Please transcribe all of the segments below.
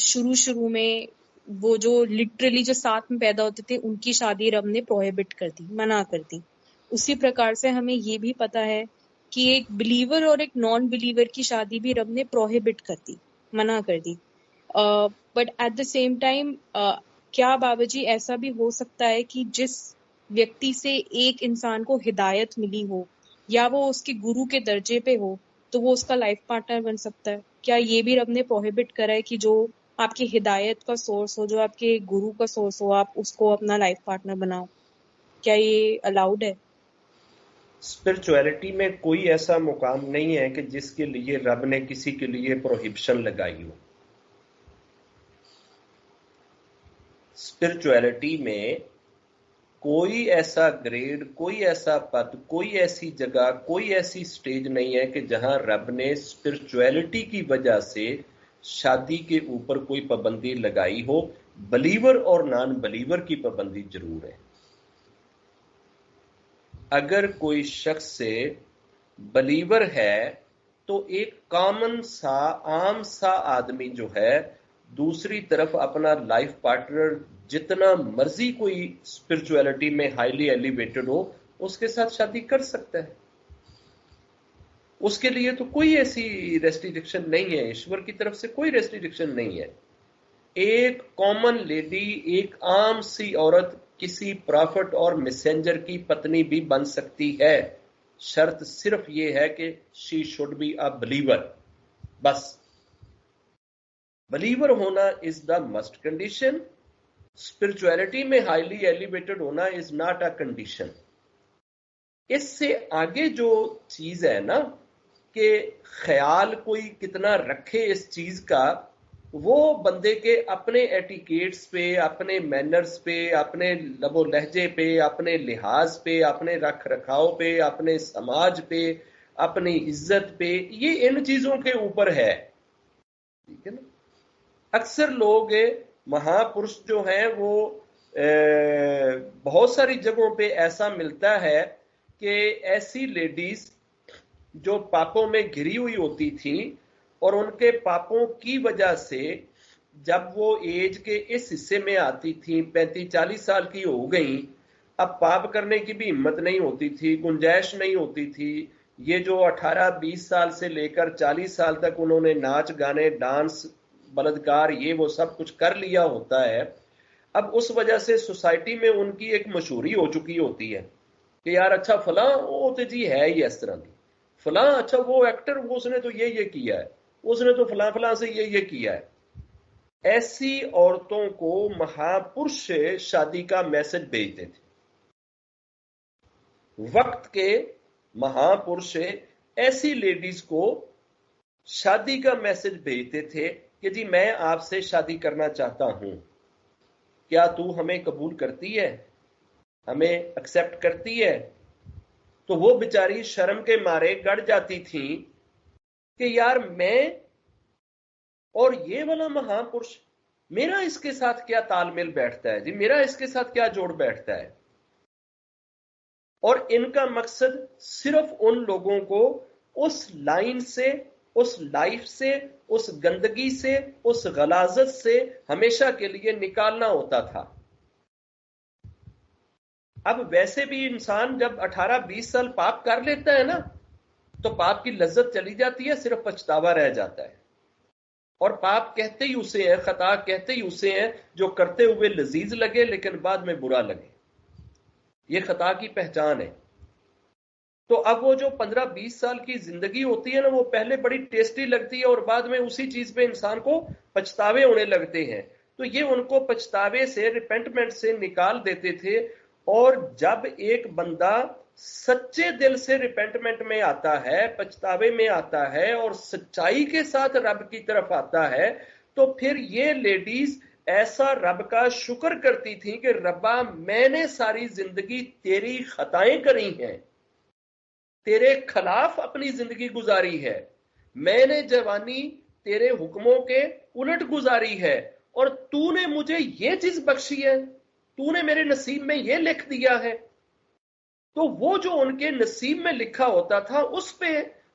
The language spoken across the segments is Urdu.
شروع میں وہ جو لٹرلی جو ساتھ میں پیدا ہوتے تھے ان کی شادی رب نے پروہیبٹ کر دی، منع کر دی. اسی پرکار سے ہمیں یہ بھی پتا ہے کہ ایک بلیور اور ایک نان بلیور کی شادی بھی رب نے پروہیبٹ کر دی، منع کر دی. But at the same time کیا بابا جی ایسا بھی ہو سکتا ہے کہ جس ویکتی سے ایک انسان کو ہدایت ملی ہو یا وہ اس کے گرو کے درجے پہ ہو تو وہ اس کا لائف پارٹنر بن سکتا ہے؟ کیا یہ بھی رب نے پروہیبٹ کرا ہے کہ جو آپ کی ہدایت کا سورس ہو، جو آپ کے گرو کا سورس ہو، آپ اس کو اپنا لائف پارٹنر بناؤ؟ کیا یہ الاؤڈ ہے؟ اسپرچویلٹی میں کوئی ایسا مقام نہیں ہے کہ جس کے لیے رب نے کسی کے لیے پروہیبشن لگائی ہو. اسپرچویلٹی میں کوئی ایسا گریڈ، کوئی ایسا پد، کوئی ایسی جگہ، کوئی ایسی سٹیج نہیں ہے کہ جہاں رب نے اسپرچویلٹی کی وجہ سے شادی کے اوپر کوئی پابندی لگائی ہو. بلیور اور نان بلیور کی پابندی ضرور ہے. اگر کوئی شخص سے بلیور ہے تو ایک کامن سا، عام سا آدمی جو ہے دوسری طرف اپنا لائف پارٹنر جتنا مرضی کوئی اسپرچویلٹی میں ہائیلی ایلیویٹڈ ہو اس کے ساتھ شادی کر سکتا ہے. اس کے لیے تو کوئی ایسی ریسٹریکشن نہیں ہے، ایشور کی طرف سے کوئی ریسٹریکشن نہیں ہے. ایک کامن لیڈی، ایک عام سی عورت کسی پرافٹ اور میسنجر کی پتنی بھی بن سکتی ہے. شرط صرف یہ ہے کہ she should be a believer. بس بلیور ہونا is the must condition. Spirituality میں ہائیلی ایلیویٹڈ ہونا از ناٹ اے کنڈیشن. اس سے آگے جو چیز ہے نا کہ خیال کوئی کتنا رکھے اس چیز کا، وہ بندے کے اپنے ایٹیکیٹس پہ، اپنے مینرز پہ، اپنے لب و لہجے پہ، اپنے لحاظ پہ، اپنے رکھ رکھاؤ پہ، اپنے سماج پہ، اپنی عزت پہ، یہ ان چیزوں کے اوپر ہے. ٹھیک ہے نا؟ اکثر لوگ مہا پرش جو ہیں وہ بہت ساری جگہوں پہ ایسا ملتا ہے کہ ایسی لیڈیز جو پاپوں میں گھری ہوئی ہوتی تھیں اور ان کے پاپوں کی وجہ سے جب وہ ایج کے اس حصے میں آتی تھیں، 35-40 سال کی ہو گئیں، اب پاپ کرنے کی بھی ہمت نہیں ہوتی تھی، گنجائش نہیں ہوتی تھی. یہ جو 18-20 سال سے لے کر 40 سال تک انہوں نے ناچ گانے، ڈانس، بلدکار، یہ وہ سب کچھ کر لیا ہوتا ہے. اب اس وجہ سے سوسائٹی میں ان کی ایک مشہوری ہو چکی ہوتی ہے کہ یار اچھا فلاں وہ تو جی ہے ہی اس طرح کی، فلاں اچھا وہ ایکٹر، اس نے تو یہ کیا ہے، اس نے تو فلاں فلاں سے یہ کیا ہے. ایسی عورتوں کو مہاپرش شادی کا میسج بھیجتے تھے. وقت کے مہاپرش ایسی لیڈیز کو شادی کا میسج بھیجتے تھے کہ جی میں آپ سے شادی کرنا چاہتا ہوں، کیا تو ہمیں قبول کرتی ہے، ہمیں ایکسپٹ کرتی ہے؟ تو وہ بیچاری شرم کے مارے گڑ جاتی تھیں کہ یار میں اور یہ والا مہاپرش، میرا اس کے ساتھ کیا تال میل بیٹھتا ہے جی، میرا اس کے ساتھ کیا جوڑ بیٹھتا ہے. اور ان کا مقصد صرف ان لوگوں کو اس لائن سے، اس لائف سے، اس گندگی سے، اس غلاظت سے ہمیشہ کے لیے نکالنا ہوتا تھا. اب ویسے بھی انسان جب 18-20 سال پاپ کر لیتا ہے نا تو پاپ کی لذت چلی جاتی ہے، صرف پچھتاوا رہ جاتا ہے. اور پاپ کہتے ہی اسے ہیں، خطا کہتے ہی اسے ہیں جو کرتے ہوئے لذیذ لگے لیکن بعد میں برا لگے. یہ خطا کی پہچان ہے. تو اب وہ جو 15-20 سال کی زندگی ہوتی ہے نا، وہ پہلے بڑی ٹیسٹی لگتی ہے اور بعد میں اسی چیز پہ انسان کو پچھتاوے ہونے لگتے ہیں. تو یہ ان کو پچھتاوے سے، ریپینٹمنٹ سے نکال دیتے تھے. اور جب ایک بندہ سچے دل سے ریپینٹمنٹ میں آتا ہے، پچھتاوے میں آتا ہے اور سچائی کے ساتھ رب کی طرف آتا ہے، تو پھر یہ لیڈیز ایسا رب کا شکر کرتی تھی کہ ربا میں نے ساری زندگی تیری خطائیں کری ہیں، تیرے خلاف اپنی زندگی گزاری ہے، میں نے جوانی تیرے حکموں کے الٹ گزاری ہے، اور تو نے مجھے یہ چیز بخشی ہے، تو نے میرے نصیب میں یہ لکھ دیا ہے. تو وہ جو ان کے نصیب میں لکھا ہوتا تھا اس پہ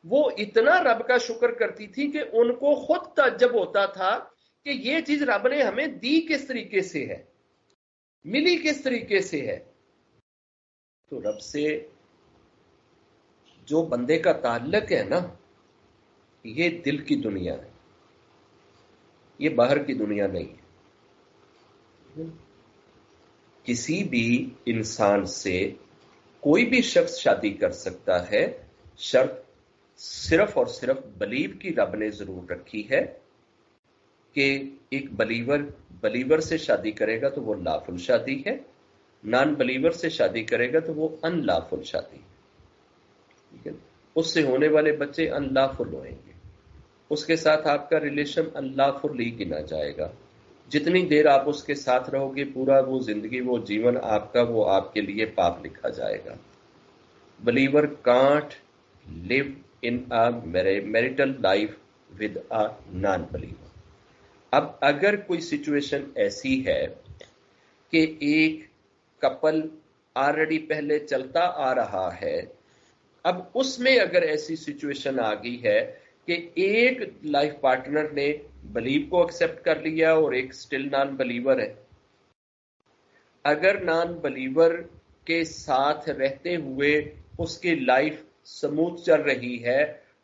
وہ اتنا رب کا شکر کرتی تھی کہ ان کو خود تعجب ہوتا تھا کہ یہ چیز رب نے ہمیں دی کس طریقے سے ہے، ملی کس طریقے سے ہے. تو رب سے جو بندے کا تعلق ہے نا، یہ دل کی دنیا ہے، یہ باہر کی دنیا نہیں ہے. کسی بھی انسان سے کوئی بھی شخص شادی کر سکتا ہے، شرط صرف اور صرف بلیو کی رب نے ضرور رکھی ہے کہ ایک بلیور سے شادی کرے گا تو وہ لافل شادی ہے، نان بلیور سے شادی کرے گا تو وہ ان لافل شادی ہے. ٹھیک ہے، اس سے ہونے والے بچے ان لافل ہوئیں گے، اس کے ساتھ آپ کا ریلیشن ان لافل ہی گنا جائے گا. جتنی دیر آپ اس کے ساتھ رہو گے، پورا وہ زندگی، وہ جیون آپ کا، وہ آپ کے لیے پاپ لکھا جائے گا. Believer can't live in marital life with a non believer. اب اگر کوئی سچویشن ایسی ہے کہ ایک کپل آلریڈی پہلے چلتا آ رہا ہے، اب اس میں اگر ایسی سچویشن آ گئی ہے کہ ایک لائف پارٹنر نے بلیو کو ایکسپٹ کر لیا اور ایک سٹل نان بلیور ہے، اگر نان بلیور کے ساتھ رہتے ہوئے اس کی لائف سموتھ چل رہی ہے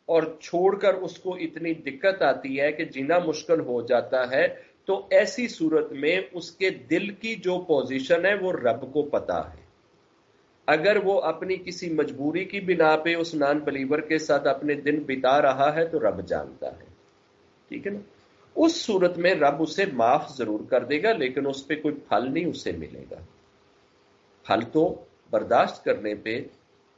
اور چھوڑ کر اس کو اتنی دقت آتی ہے کہ جینا مشکل ہو جاتا ہے، تو ایسی صورت میں اس کے دل کی جو پوزیشن ہے وہ رب کو پتا ہے. اگر وہ اپنی کسی مجبوری کی بنا پہ اس نان بلیور کے ساتھ اپنے دن بتا رہا ہے تو رب جانتا ہے. ٹھیک ہے نا؟ اس صورت میں رب اسے معاف ضرور کر دے گا، لیکن اس پہ کوئی پھل نہیں اسے ملے گا. پھل تو برداشت کرنے پہ،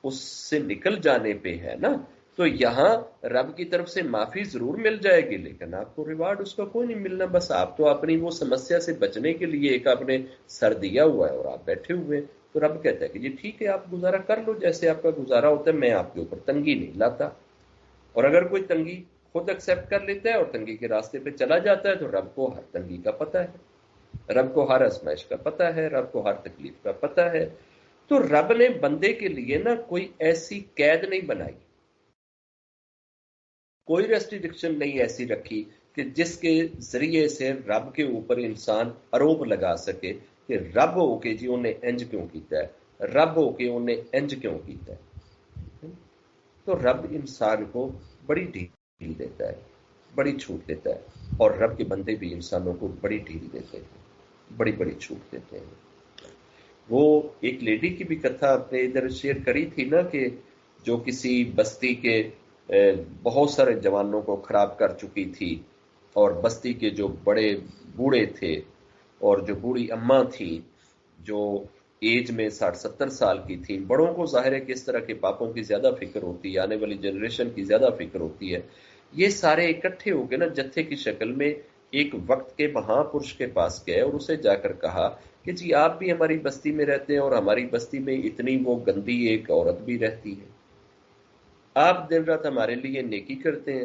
اس سے نکل جانے پہ ہے نا. تو یہاں رب کی طرف سے معافی ضرور مل جائے گی، لیکن آپ کو ریوارڈ اس کا کوئی نہیں ملنا. بس آپ تو اپنی وہ سمسیا سے بچنے کے لیے ایک آپ نے سر دیا ہوا ہے اور آپ بیٹھے ہوئے. تو رب کہتا ہے کہ جی ٹھیک ہے، آپ گزارا کر لو جیسے آپ کا گزارا ہوتا ہے، میں آپ کے اوپر تنگی نہیں لاتا. اور اگر کوئی تنگی خود ایکسپٹ کر لیتا ہے اور تنگی کے راستے پہ چلا جاتا ہے، تو رب کو ہر تنگی کا پتہ ہے، رب کو ہر آزمائش کا پتہ ہے، رب کو ہر تکلیف کا پتہ ہے. تو رب نے بندے کے لیے نا کوئی ایسی قید نہیں بنائی، کوئی ریسٹرکشن نہیں ایسی رکھی کہ جس کے ذریعے سے رب کے اوپر انسان آروپ لگا سکے کہ رب ہو کے جی انہیں انج کیوں کیتا ہے، رب ہو کے انہیں انج کیوں کیتا ہے. تو رب انسان کو بڑی ڈھیل دیتا ہے، بڑی چھوٹ دیتا ہے، اور رب کے بندے بھی انسانوں کو بڑی ڈھیل دیتے ہیں، بڑی بڑی چھوٹ دیتے ہیں. وہ ایک لیڈی کی بھی کتھا اپنے ادھر شیئر کری تھی نا، کہ جو کسی بستی کے بہت سارے جوانوں کو خراب کر چکی تھی، اور بستی کے جو بڑے بوڑھے تھے اور جو بوڑھی اماں تھی جو ایج میں 60-70 سال کی تھی، بڑوں کو ظاہر ہے کہ اس طرح کے پاپوں کی زیادہ فکر ہوتی ہے، آنے والی جنریشن کی زیادہ فکر ہوتی ہے. یہ سارے اکٹھے ہو کے نا جتھے کی شکل میں ایک وقت کے مہا پرش کے پاس گئے اور اسے جا کر کہا کہ جی آپ بھی ہماری بستی میں رہتے ہیں اور ہماری بستی میں اتنی وہ گندی ایک عورت بھی رہتی ہے، آپ دن رات ہمارے لیے نیکی کرتے ہیں،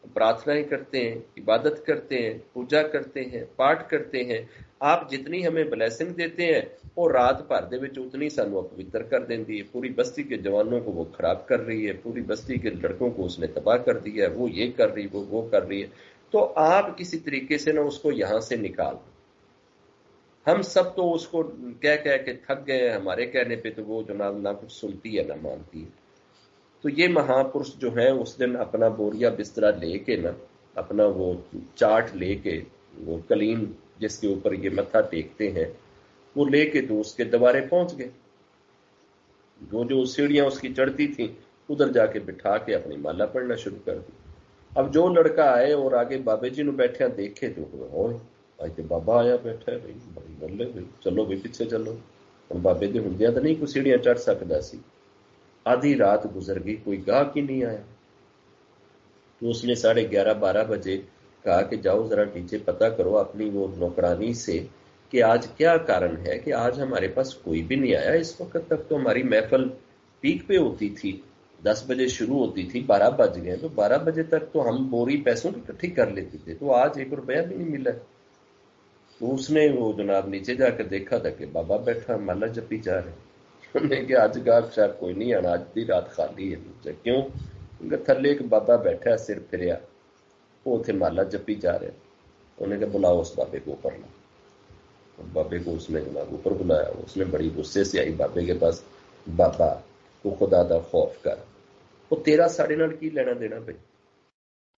پرارتھنائیں کرتے ہیں، عبادت کرتے ہیں، پوجا کرتے ہیں، پاٹ کرتے ہیں، آپ جتنی ہمیں بلیسنگ دیتے ہیں وہ رات بھر دے وچ اتنی سانو اپوتر کر دیندی ہے. پوری بستی کے جوانوں کو وہ خراب کر رہی ہے، پوری بستی کے لڑکوں کو اس نے تباہ کر دیا ہے، وہ یہ کر رہی، وہ کر رہی ہے. تو آپ کسی طریقے سے نا اس کو یہاں سے نکال. ہم سب تو اس کو کہہ کے تھک گئے ہیں ہمارے کہنے پہ، تو وہ جناب نہ کچھ سنتی ہے نہ مانتی ہے. تو یہ مہا پرش جو ہے اس دن اپنا بوریا بسترا لے کے نا، اپنا وہ چاٹ لے کے، وہ کلیم جس کے اوپر یہ متھا ٹیکتے ہیں، وہ لے کے تو اس کے دوارے پہنچ گئے. وہ جو سیڑھیاں اس کی چڑھتی تھیں ادھر جا کے بٹھا کے اپنی مالا پڑھنا شروع کر دی. اب جو لڑکا آئے اور آگے بابے جی نو بیٹھے دیکھے تو آج تو بابا آیا بیٹھا ہے، بڑی گل ہے، چلو بھی پیچھے چلو. ہوں بابے دے ہوندیاں تو نہیں کوئی سیڑھیاں چڑھ سکتا سی. آدھی رات گزر گئی، کوئی گاہک ہی نہیں آیا. تو اس نے 11:30-12 بجے کہا کہ جاؤ ذرا نیچے پتہ کرو اپنی وہ نوکرانی سے کہ آج کیا کارن ہے کہ آج ہمارے پاس کوئی بھی نہیں آیا. اس وقت تک تو ہماری محفل پیک پہ ہوتی تھی، 10 بجے شروع ہوتی تھی، 12 بج گئے، تو 12 بجے تک تو ہم بوری پیسوں کی اکٹھی کر لیتے تھے، تو آج 1 روپیہ بھی نہیں ملا. تو اس نے وہ جناب نیچے جا کر دیکھا تھا کہ بابا بیٹھا مالا جپی جا رہے. کہ آج گاہک شاید کوئی نہیں آنا، آج دی رات خالی ہے. کیوں؟ کیونکہ تھلے ایک بابا بیٹھا سر پھریا، وہ اتنے مالا جپی جا رہے. انہوں نے کہا بلاؤ اس بابے کو اوپر لا. اور بابے کو اس نے جناب اوپر بلایا. اس نے بڑی غصے سے آئی بابے کے پاس. بابا کو خدا دا خوف کر, وہ تیرا ساڑے نال کی لینا دینا بھائی,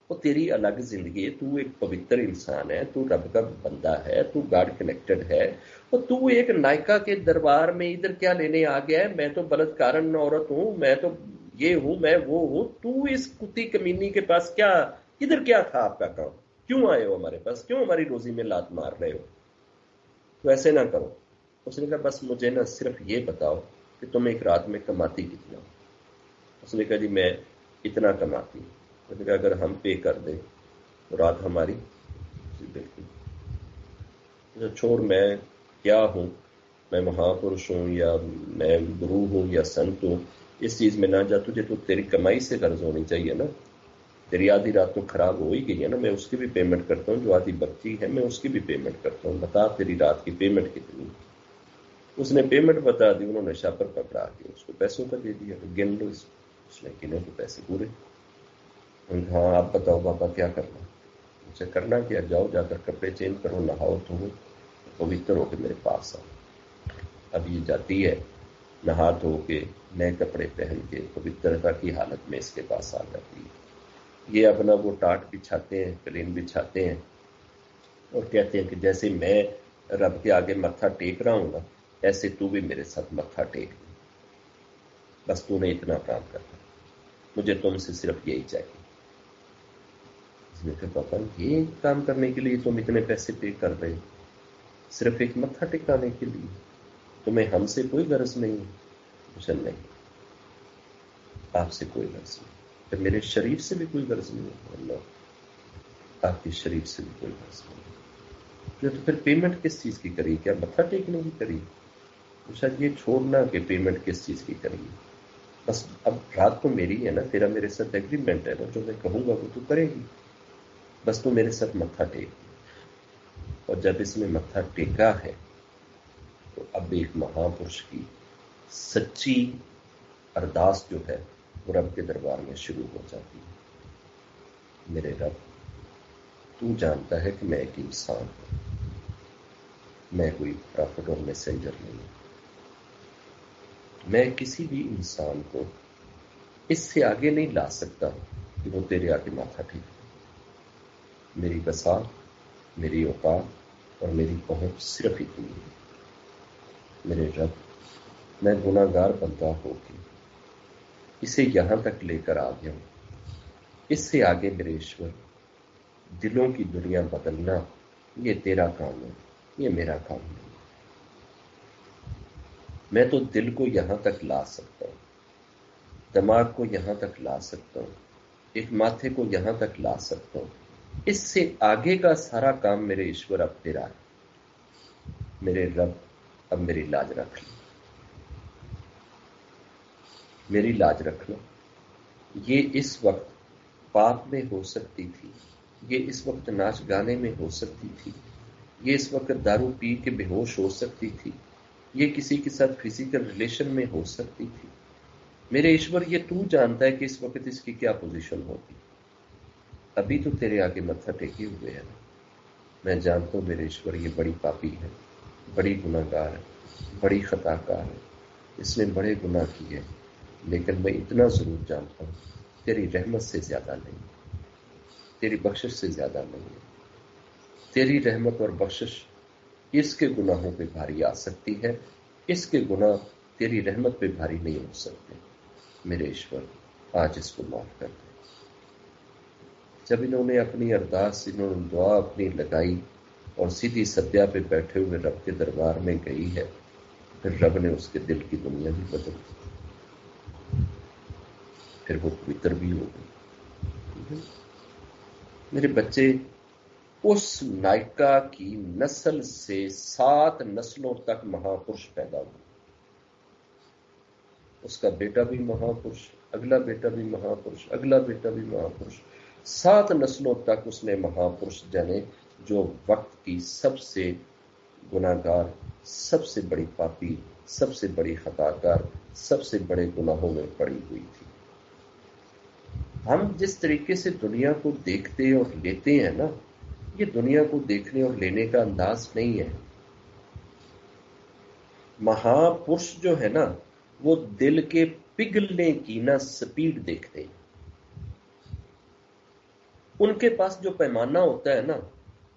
وہ تیری الگ زندگی ہے, تو ایک پوتر انسان ہے, تو رب کا بندہ ہے, تو گاڈ کنیکٹڈ ہے, اور تو ایک نائکا کے دربار میں ادھر کیا لینے آ گیا ہے؟ میں تو بلتکارن عورت ہوں, میں تو یہ ہوں, میں وہ ہوں, تو اس کتی کمینی کے پاس کیا, ادھر کیا تھا آپ کا کام؟ کیوں آئے ہو ہمارے پاس؟ کیوں ہماری روزی میں لات مار رہے ہو؟ تو ایسے نہ کرو. اس نے کہا بس مجھے نا صرف یہ بتاؤ کہ تم ایک رات میں کماتی کتنا؟ اس نے کہا جی میں اتنا کماتی. اس نے کہا اگر ہم پے کر دیں تو رات ہماری؟ جی بالکل. چھوڑ میں کیا ہوں, میں مہا پرش ہوں یا میں گرو ہوں یا سنت ہوں, اس چیز میں نہ جا. تجھے تو تیری کمائی سے قرض ہونی چاہیے نا. تیری آدھی رات تو خراب ہو ہی گئی ہے نا, میں اس کی بھی پیمنٹ کرتا ہوں. جو آدھی بچی ہے میں اس کی بھی پیمنٹ کرتا ہوں. بتا تیری رات کی پیمنٹ کتنی؟ اس نے پیمنٹ بتا دی. انہوں نے شاپر پکڑا کے اس کو پیسوں کا دے دیا. گن لو اس نے گنے تو پیسے پورے. ہاں آپ بتاؤ بابا کیا کرنا؟ مجھے کرنا کیا, جاؤ جا کر کپڑے چینج کرو, نہاؤ دھو, پوتر ہو کے میرے پاس آؤ. اب یہ جاتی ہے نہا دھو کے نئے کپڑے پہن کے پوترتا کی حالت میں اس کے پاس آ جاتی ہے. یہ اپنا وہ ٹاٹ بچھاتے ہیں, قلین بچھاتے ہیں, اور کہتے ہیں کہ جیسے میں رب کے آگے متھا ٹیک رہا ہوں نا, ایسے تو بھی میرے ساتھ متھا ٹیک. بس تو نے اتنا کام کرنا, مجھے تم سے صرف یہی چاہیے. اس نے کہا پاپا یہ کام کرنے کے لیے تم اتنے پیسے پے کر رہے ہو, صرف ایک متھا ٹکانے کے لیے؟ تمہیں ہم سے کوئی غرض نہیں ہے؟ مجھے نہیں, آپ سے کوئی غرض نہیں. پھر میرے شریف سے بھی کوئی غرض نہیں ہے. اللہ آپ کے شریف سے بھی کوئی غرض نہیں ہے. تو پھر پیمنٹ کس چیز کی کری؟ کیا متھا ٹیکنے کی کری؟ شاید یہ چھوڑنا کہ پیمنٹ کس چیز کی کری. بس اب رات تو میری ہے نا, تیرا میرے ساتھ ایگریمنٹ ہے نا, جو میں کہوں گا وہ تو کرے گی. بس تو میرے ساتھ متھا ٹیک. اور جب اس میں متھا ٹیکا ہے تو اب ایک مہا پرش کی سچی ارداس جو ہے وہ رب کے دربار میں شروع ہو جاتی ہے. میرے رب تو جانتا ہے کہ میں ایک انسان ہوں, میں کوئی پرافٹ اور میسنجر نہیں ہوں. میں کسی بھی انسان کو اس سے آگے نہیں لا سکتا کہ وہ تیرے آگے ماتھا ٹھیک. میری بسا, میری اوقات اور میری پہنچ صرف اتنی ہے. میرے رب میں گناہ گار بندہ ہو کے اسے یہاں تک لے کر آ گیا ہوں. اس سے آگے میرے ایشور دلوں کی دنیا بدلنا یہ تیرا کام ہے, یہ میرا کام نہیں. میں تو دل کو یہاں تک لا سکتا ہوں, دماغ کو یہاں تک لا سکتا ہوں, ایک ماتھے کو یہاں تک لا سکتا ہوں. اس سے آگے کا سارا کام میرے ایشور اب تیرا ہے. میرے رب اب میری لاج رکھ لو, میری لاج رکھ لو. یہ اس وقت پاپ میں ہو سکتی تھی, یہ اس وقت ناچ گانے میں ہو سکتی تھی, یہ اس وقت دارو پی کے بے ہوش ہو سکتی تھی, یہ کسی کے ساتھ فزیکل ریلیشن میں ہو سکتی تھی. میرے ایشور یہ تو جانتا ہے کہ اس وقت اس کی کیا پوزیشن ہوگی. ابھی تو تیرے آگے متھا ٹیکے ہوئے ہیں. میں جانتا ہوں میرے ایشور یہ بڑی پاپی ہے, بڑی گناہ گار ہے, بڑی خطا کار ہے, اس نے بڑے گناہ کیے, لیکن میں اتنا ضرور جانتا ہوں تیری رحمت سے زیادہ نہیں, تیری بخشش سے زیادہ نہیں. تیری رحمت اور بخشش اس کے گناہوں پہ بھاری آ سکتی ہے, اس کے گناہ تیری رحمت پہ بھاری نہیں ہو سکتے. میرے ایشور آج اس کو معاف کر دے. جب انہوں نے اپنی ارداس, انہوں نے دعا اپنی لگائی اور سیدھی سدیا پہ بیٹھے ہوئے رب کے دربار میں گئی ہے, پھر رب نے اس کے دل کی دنیا بھی بدل دی, پھر وہ پوتر بھی ہو گئی. میرے بچے, اس نائکا کی نسل سے 7 نسلوں تک مہا پرش پیدا ہوئے. اس کا بیٹا بھی مہا پرش, اگلا بیٹا بھی مہا پرش, اگلا بیٹا بھی مہا پرش. 7 نسلوں تک اس نے مہا پرش جانے جو وقت کی سب سے گناہ گار, سب سے بڑی پاپی, سب سے بڑی خطا کار, سب سے بڑے گناہوں میں پڑی ہوئی تھی. ہم جس طریقے سے دنیا کو دیکھتے اور لیتے ہیں نا, یہ دنیا کو دیکھنے اور لینے کا انداز نہیں ہے. مہا پرش جو ہے نا وہ دل کے پگھلنے کی نا سپیڈ دیکھتے ہیں. ان کے پاس جو پیمانہ ہوتا ہے نا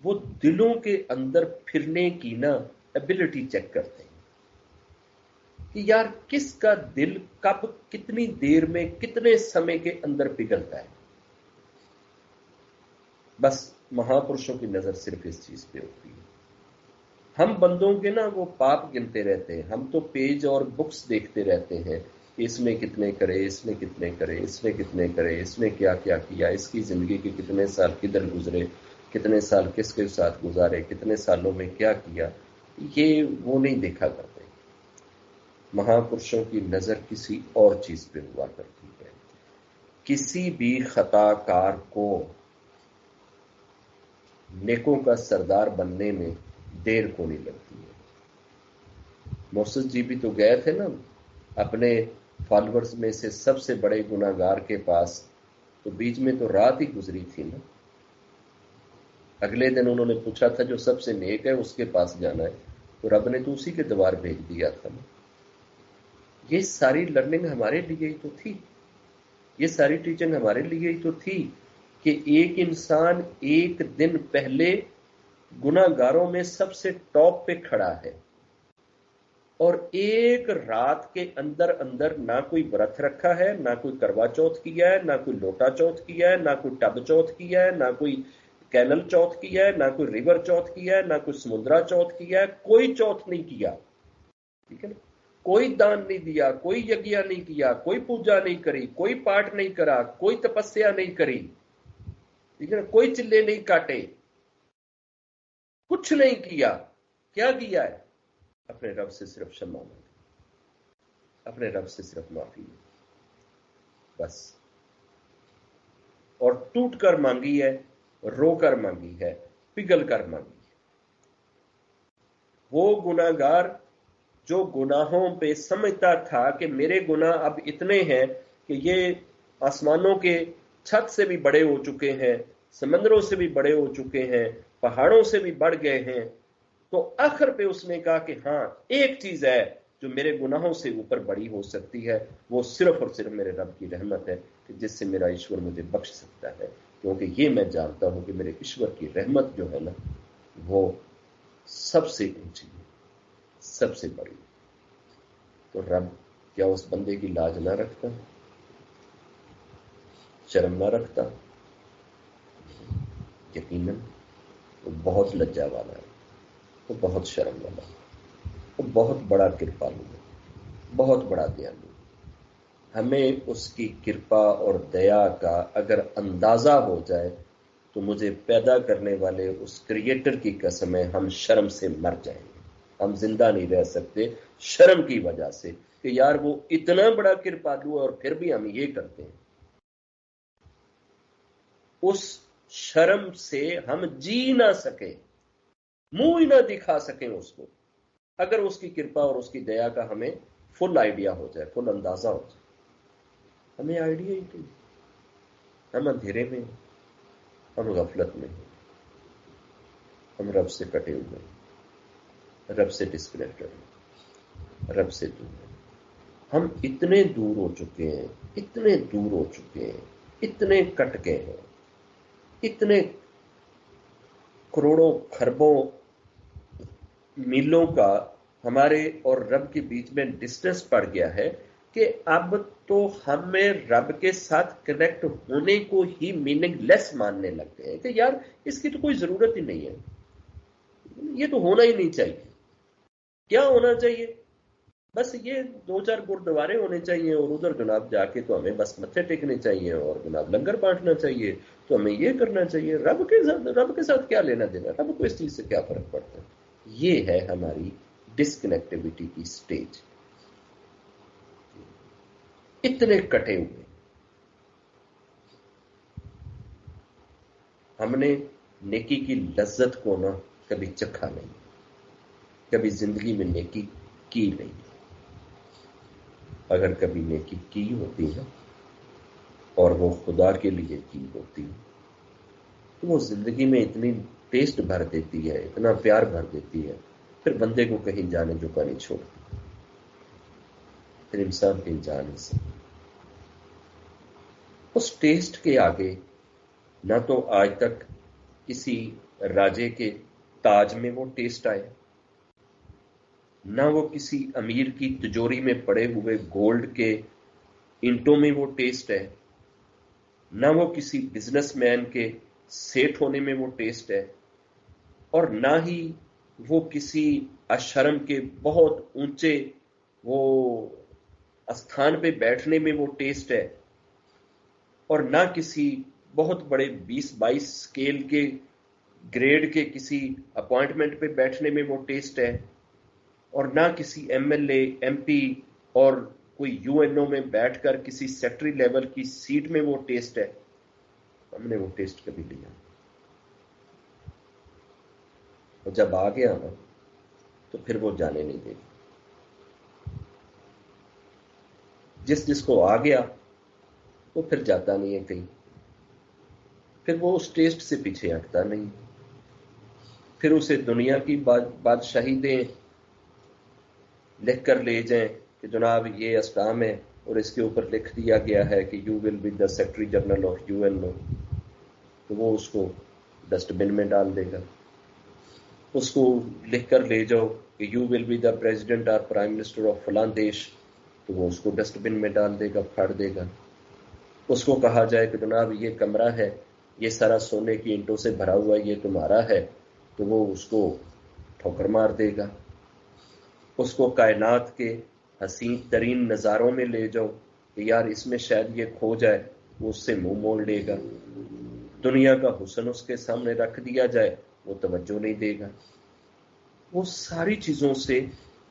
وہ دلوں کے اندر پھرنے کی نا ایبلٹی چیک کرتے ہیں کہ یار کس کا دل کب کتنی دیر میں کتنے سمے کے اندر پگھلتا ہے. بس مہاپرشوں کی نظر صرف اس چیز پہ ہوتی ہے. ہم بندوں کے نا وہ پاپ گنتے رہتے ہیں. ہم تو پیج اور بکس دیکھتے رہتے ہیں کہ اس نے کتنے کرے، اس نے کتنے کرے، اس نے کتنے کرے، اس نے کیا کیا کیا، اس کی زندگی کے کتنے سال کدھر گزرے، کتنے سال کس کے ساتھ گزارے، کتنے سالوں میں کیا کیا. یہ وہ نہیں دیکھا کرتے. مہاپرشوں کی نظر کسی اور چیز پہ ہوا کرتی ہے. کسی بھی خطا کار کو نیکوں کا سردار بننے میں دیر کو نہیں لگتی ہے. موسیس جی بھی تو گئے تھے نا اپنے فالوورز میں سے سب سے بڑے گناہ گار کے پاس، تو بیچ میں تو رات ہی گزری تھی نا. اگلے دن انہوں نے پوچھا تھا جو سب سے نیک ہے اس کے پاس جانا ہے، تو رب نے تو اسی کے دوار بھیج دیا تھا نا. یہ ساری لرننگ ہمارے لیے ہی تو تھی، یہ ساری ٹیچنگ ہمارے لیے ہی تو تھی کہ ایک انسان ایک دن پہلے گناہ گاروں میں سب سے ٹاپ پہ کھڑا ہے اور ایک رات کے اندر اندر نہ کوئی برت رکھا ہے، نہ کوئی کروا چوتھ کیا ہے، نہ کوئی لوٹا چوتھ کیا ہے، نہ کوئی ٹب چوتھ کیا ہے، نہ کوئی کینل چوتھ کیا ہے، نہ کوئی ریور چوتھ کیا ہے، نہ کوئی سمندرا چوتھ کیا ہے. کوئی چوتھ نہیں کیا. ٹھیک ہے نا. کوئی دان نہیں دیا، کوئی یگیا نہیں کیا، کوئی پوجا نہیں کری، کوئی پاٹ نہیں کرا، کوئی تپسیا نہیں کری. ٹھیک ہے نا. کوئی چلے نہیں کاٹے، کچھ نہیں کیا. کیا کیا ہے؟ اپنے رب سے صرف شمع مانگی، اپنے رب سے صرف معافی، بس. اور ٹوٹ کر مانگی ہے، رو کر مانگی ہے، پگھل کر مانگی ہے. وہ گناہ گار جو گناہوں پہ سمجھتا تھا کہ میرے گناہ اب اتنے ہیں کہ یہ آسمانوں کے چھت سے بھی بڑے ہو چکے ہیں، سمندروں سے بھی بڑے ہو چکے ہیں، پہاڑوں سے بھی بڑھ گئے ہیں، تو آخر پہ اس نے کہا کہ ہاں ایک چیز ہے جو میرے گناہوں سے اوپر بڑی ہو سکتی ہے، وہ صرف اور صرف میرے رب کی رحمت ہے کہ جس سے میرا ایشور مجھے بخش سکتا ہے. کیونکہ یہ میں جانتا ہوں کہ میرے ایشور کی رحمت جو ہے نا وہ سب سے اونچی ہے، سب سے بڑی. تو رب کیا اس بندے کی لاج نہ رکھتا، شرم نہ رکھتا؟ یقیناً وہ بہت لجا والا ہے، وہ بہت شرم والا ہے، وہ بہت بڑا کرپالو ہے، بہت بڑا دیالو. ہمیں اس کی کرپا اور دیا کا اگر اندازہ ہو جائے تو مجھے پیدا کرنے والے اس کریٹر کی قسم ہے ہم شرم سے مر جائیں گے. ہم زندہ نہیں رہ سکتے شرم کی وجہ سے کہ یار وہ اتنا بڑا کرپالو ہے اور پھر بھی ہم یہ کرتے ہیں. اس شرم سے ہم جی نہ سکیں، منہ ہی نہ دکھا سکیں اس کو، اگر اس کی کرپا اور اس کی دیا کا ہمیں فل آئیڈیا ہو جائے، فل اندازہ ہو جائے. ہمیں آئیڈیا ہی نہیں. ہم اندھیرے میں ہیں، ہم غفلت میں ہیں، ہم رب سے کٹے ہوئے ہیں، رب سے ڈسکنیکٹڈ ہیں، رب سے دور ہیں. ہم اتنے دور ہو چکے ہیں، اتنے دور ہو چکے ہیں، اتنے کٹ گئے ہیں، اتنے کروڑوں خربوں میلوں کا ہمارے اور رب کے بیچ میں ڈسٹینس پڑ گیا ہے کہ اب تو ہمیں رب کے ساتھ کنیکٹ ہونے کو ہی میننگ لیس ماننے لگتے ہیں کہ یار اس کی تو کوئی ضرورت ہی نہیں ہے، یہ تو ہونا ہی نہیں چاہیے. کیا ہونا چاہیے؟ بس یہ 2-4 گردوارے ہونے چاہیے اور ادھر جناب جا کے تو ہمیں بس متھے ٹیکنے چاہیے اور جناب لنگر بانٹنا چاہیے، تو ہمیں یہ کرنا چاہیے. رب کے ساتھ کیا لینا دینا؟ رب کو اس چیز سے کیا فرق پڑتا ہے؟ یہ ہے ہماری ڈسکنیکٹیوٹی کی سٹیج. اتنے کٹے ہوئے ہم نے نیکی کی لذت کو نہ کبھی چکھا نہیں، کبھی زندگی میں نیکی کی نہیں. اگر کبھی نیکی کی ہوتی ہے اور وہ خدا کے لیے کی ہوتی تو وہ زندگی میں اتنی ٹیسٹ بھر دیتی ہے، اتنا پیار بھر دیتی ہے، پھر بندے کو کہیں جانے جھکا نہیں چھوڑتی، پھر انسان کہیں جا نہیں سکتا۔ اس ٹیسٹ کے آگے نہ تو آج تک کسی راجے کے تاج میں وہ ٹیسٹ آئے، نہ وہ کسی امیر کی تجوری میں پڑے ہوئے گولڈ کے اینٹوں میں وہ ٹیسٹ ہے، نہ وہ کسی بزنس مین کے سیٹ ہونے میں وہ ٹیسٹ ہے، اور نہ ہی وہ کسی اشرم کے بہت اونچے وہ استھان پہ بیٹھنے میں وہ ٹیسٹ ہے، اور نہ کسی بہت بڑے 20-22 اسکیل کے گریڈ کے کسی اپوائنٹمنٹ پہ بیٹھنے میں وہ ٹیسٹ ہے، اور نہ کسی M L A, M P اور کوئی یو این او میں بیٹھ کر کسی سیکٹری لیول کی سیٹ میں وہ ٹیسٹ ہے۔ ہم نے وہ ٹیسٹ کبھی لیا، اور جب آ گیا نا تو پھر وہ جانے نہیں دے گا۔ جس کو آ گیا وہ پھر جاتا نہیں ہے کہیں، پھر وہ اس ٹیسٹ سے پیچھے ہٹتا نہیں، پھر اسے دنیا کی بادشاہی دیں، لکھ کر لے جائیں کہ جناب یہ اسکام ہے اور اس کے اوپر لکھ دیا گیا ہے کہ you will be the secretary general of U N O, تو وہ اس کو ڈسٹ بن میں ڈال دے گا۔ اس کو لکھ کر لے جاؤ کہ you will be the president اور پرائم منسٹر آف فلان دیش، تو وہ اس کو ڈسٹ بن میں ڈال دے گا، پھاڑ دے گا۔ اس کو کہا جائے کہ جناب یہ کمرہ ہے، یہ سارا سونے کی اینٹوں سے بھرا ہوا یہ تمہارا ہے، تو وہ اس کو ٹھوکر مار دے گا۔ اس کو کائنات کے حسین ترین نظاروں میں لے جاؤ کہ یار اس میں شاید یہ کھو جائے، وہ اس سے منہ موڑ لے گا۔ دنیا کا حسن اس کے سامنے رکھ دیا جائے، وہ توجہ نہیں دے گا۔ وہ ساری چیزوں سے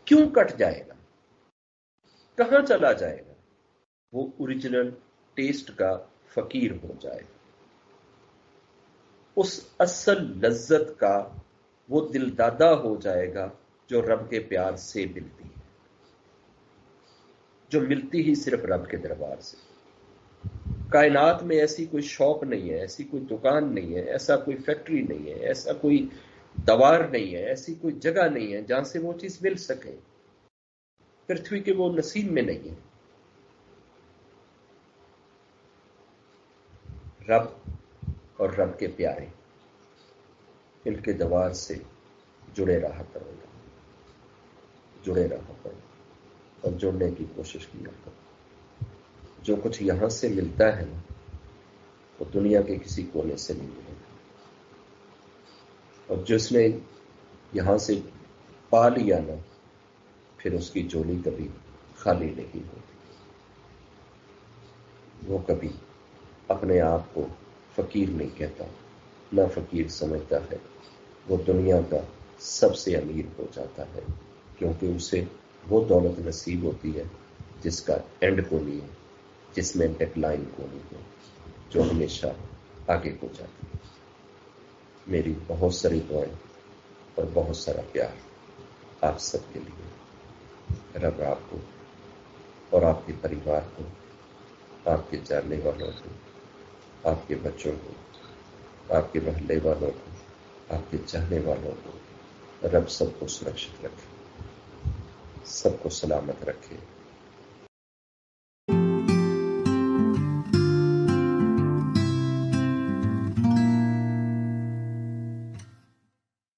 کیوں کٹ جائے گا؟ کہاں چلا جائے گا؟ وہ اوریجنل ٹیسٹ کا فقیر ہو جائے گا، اس اصل لذت کا وہ دل دادا ہو جائے گا جو رب کے پیار سے ملتی ہے، جو ملتی ہی صرف رب کے دربار سے۔ کائنات میں ایسی کوئی شاپ نہیں ہے، ایسی کوئی دکان نہیں ہے، ایسا کوئی فیکٹری نہیں ہے، ایسا کوئی دوار نہیں ہے، ایسی کوئی جگہ نہیں ہے جہاں سے وہ چیز مل سکے۔ پرتھوی کے وہ نصیب میں نہیں ہے۔ رب اور رب کے پیارے، ان کے دوار سے جڑے رہا کرو، جڑے رہا کرو اور جڑنے کی کوشش کیا کرو۔ جو کچھ یہاں سے ملتا ہے نا وہ دنیا کے کسی کونے سے نہیں ملے گا، اور جس نے یہاں سے پا لیا نا پھر اس کی جولی کبھی خالی نہیں ہوتی۔ وہ کبھی اپنے آپ کو فقیر نہیں کہتا، نہ فقیر سمجھتا ہے، وہ دنیا کا سب سے امیر ہو جاتا ہے، کیونکہ اسے وہ دولت نصیب ہوتی ہے جس کا اینڈ کو نہیں ہے، جس میں ڈیڈ لائن کو نہیں ہے، جو ہمیشہ آگے کو جاتی ہے۔ میری بہت ساری دعائیں اور بہت سارا پیار آپ سب کے لیے۔ رب آپ کو اور آپ کے پریوار کو، آپ کے جاننے والوں کو، آپ کے بچوں کو، آپ کے محلے والوں کو، آپ کے چاہنے والوں کو، رب سب کو سرکشت رکھے، سب کو سلامت رکھے۔